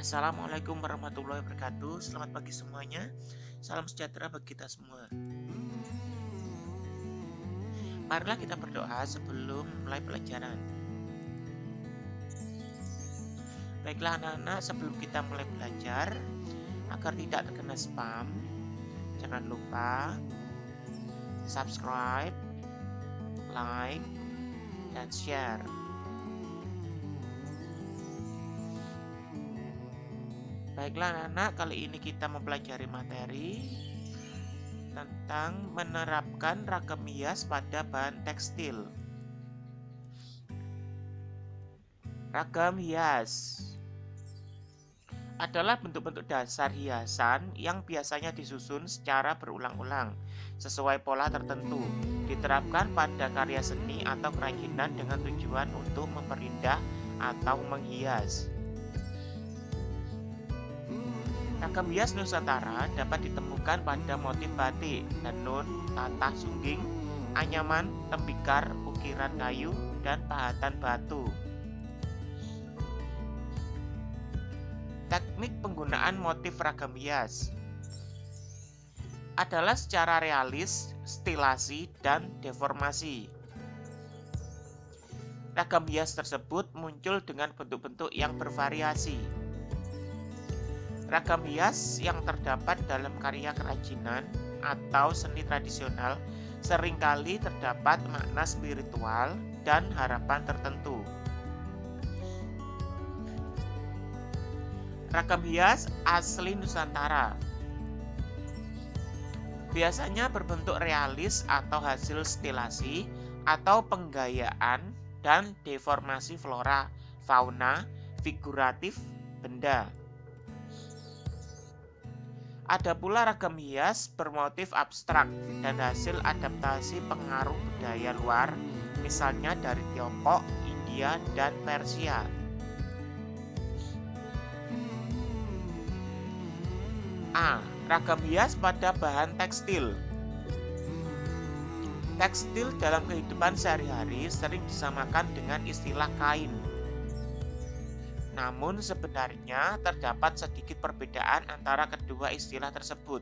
Assalamualaikum warahmatullahi wabarakatuh. Selamat pagi semuanya. Salam sejahtera bagi kita semua. Marilah kita berdoa sebelum mulai pelajaran. Baiklah anak-anak, sebelum kita mulai belajar, agar tidak terkena spam, jangan lupa subscribe, like, dan share. Baiklah anak-anak, kali ini kita mempelajari materi tentang menerapkan ragam hias pada bahan tekstil. Ragam hias adalah bentuk-bentuk dasar hiasan yang biasanya disusun secara berulang-ulang sesuai pola tertentu, diterapkan pada karya seni atau kerajinan dengan tujuan untuk memperindah atau menghias. Ragam hias Nusantara dapat ditemukan pada motif batik, tenun, tatah sungging, anyaman, tembikar, ukiran kayu, dan pahatan batu. Teknik penggunaan motif ragam hias adalah secara realis, stilasi, dan deformasi. Ragam hias tersebut muncul dengan bentuk-bentuk yang bervariasi. Ragam hias yang terdapat dalam karya kerajinan atau seni tradisional seringkali terdapat makna spiritual dan harapan tertentu. Ragam hias asli Nusantara biasanya berbentuk realis atau hasil stilasi atau penggayaan dan deformasi flora, fauna, figuratif benda. Ada pula ragam hias bermotif abstrak dan hasil adaptasi pengaruh budaya luar, misalnya dari Tiongkok, India, dan Persia. A. Ragam hias pada bahan tekstil. Tekstil dalam kehidupan sehari-hari sering disamakan dengan istilah kain. Namun sebenarnya terdapat sedikit perbedaan antara kedua istilah tersebut.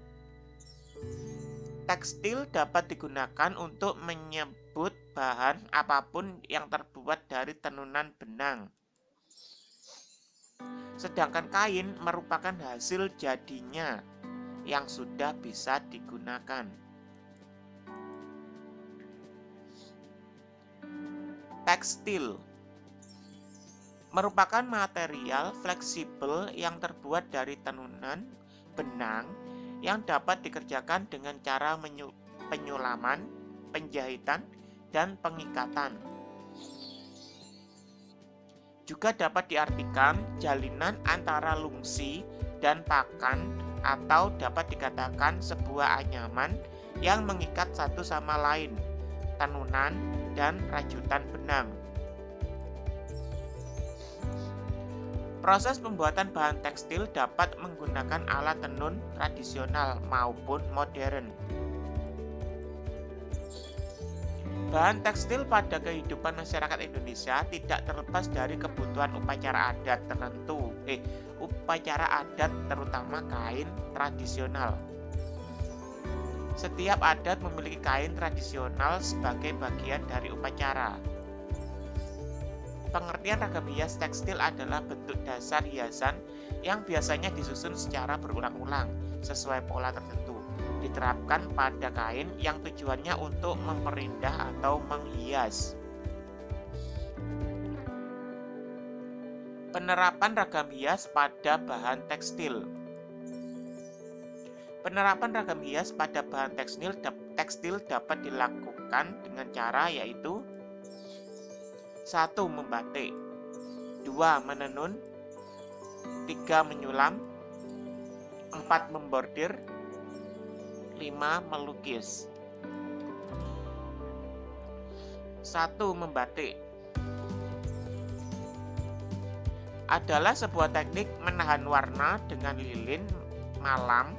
Tekstil dapat digunakan untuk menyebut bahan apapun yang terbuat dari tenunan benang. Sedangkan kain merupakan hasil jadinya yang sudah bisa digunakan. Tekstil merupakan material fleksibel yang terbuat dari tenunan benang yang dapat dikerjakan dengan cara penyulaman, penjahitan, dan pengikatan. Juga dapat diartikan jalinan antara lungsi dan pakan atau dapat dikatakan sebuah anyaman yang mengikat satu sama lain, tenunan dan rajutan benang. Proses pembuatan bahan tekstil dapat menggunakan alat tenun tradisional maupun modern. Bahan tekstil pada kehidupan masyarakat Indonesia tidak terlepas dari kebutuhan upacara adat terutama kain tradisional. Setiap adat memiliki kain tradisional sebagai bagian dari upacara. Pengertian ragam hias tekstil adalah bentuk dasar hiasan yang biasanya disusun secara berulang-ulang sesuai pola tertentu, diterapkan pada kain yang tujuannya untuk memperindah atau menghias. Penerapan ragam hias pada bahan tekstil. Penerapan ragam hias pada bahan tekstil dapat dilakukan dengan cara yaitu 1. Membatik, 2. Menenun, 3. Menyulam, 4. Membordir, 5. Melukis. 1. Membatik adalah sebuah teknik menahan warna dengan lilin malam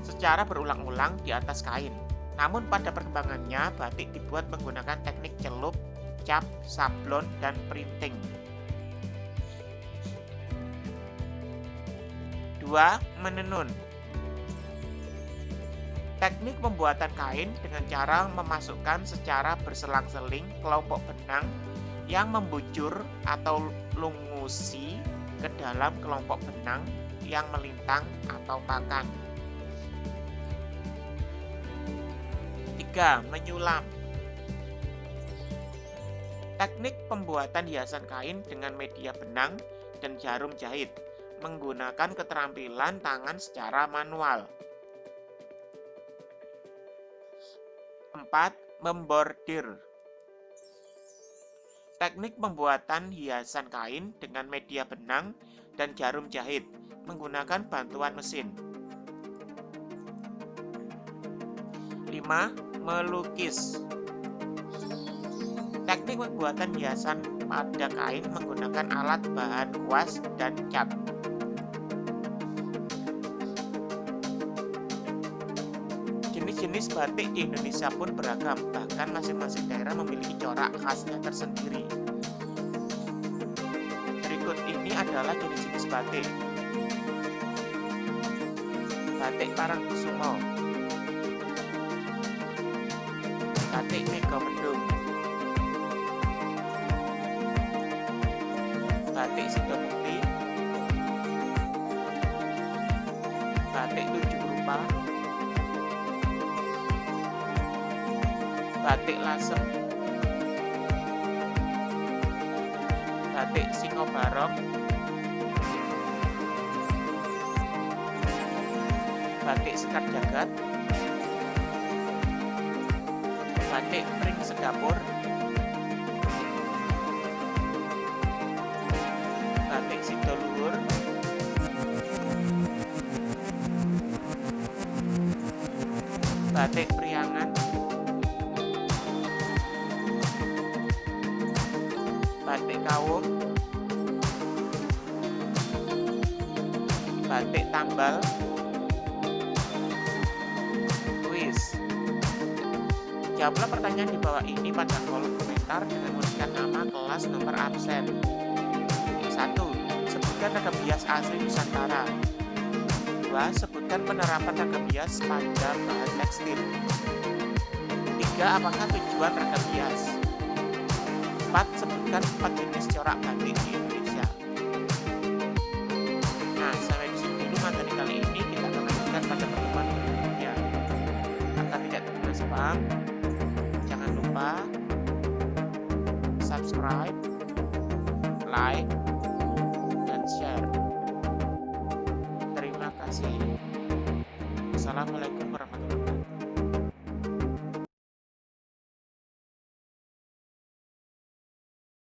secara berulang-ulang di atas kain. Namun pada perkembangannya, batik dibuat menggunakan teknik celup, cap, sablon, dan printing. 2. Menenun. Teknik pembuatan kain dengan cara memasukkan secara berselang-seling kelompok benang yang membujur atau lungusi ke dalam kelompok benang yang melintang atau pakan. 3. Menyulam. Teknik pembuatan hiasan kain dengan media benang dan jarum jahit menggunakan keterampilan tangan secara manual. 4. Membordir. Teknik pembuatan hiasan kain dengan media benang dan jarum jahit menggunakan bantuan mesin. 5. Melukis. Teknik pembuatan hiasan pada kain menggunakan alat bahan kuas dan cat. Jenis-jenis batik di Indonesia pun beragam, bahkan masing-masing daerah memiliki corak khasnya tersendiri. Berikut ini adalah jenis-jenis batik. Batik Parangkusumo, batik Megamendung, batik Sidomukti, batik Tujuh Rupa, batik Lasem, batik Singobarong, batik Sekar Jagad, batik Pring Sedapur, batik Sidoluhur, batik Priangan, batik Kawung, batik Tambal. Kuis. Jawablah pertanyaan di bawah ini pada kolom komentar dengan menuliskan nama, kelas, nomor absen. 1. Sebutkan ragam hias asli Nusantara. 2. Sebutkan penerapan ragam hias pada bahan tekstil. 3. Apakah tujuan ragam hias? 4. Sebutkan 4 jenis corak batik di Indonesia. Nah, sampai di sini dulu materi kali ini. Kita akan lanjutkan pada pertemuan berikutnya. Agar tidak terputus paham, jangan lupa subscribe, like, dan share. Terima kasih. Assalamualaikum warahmatullahi wabarakatuh.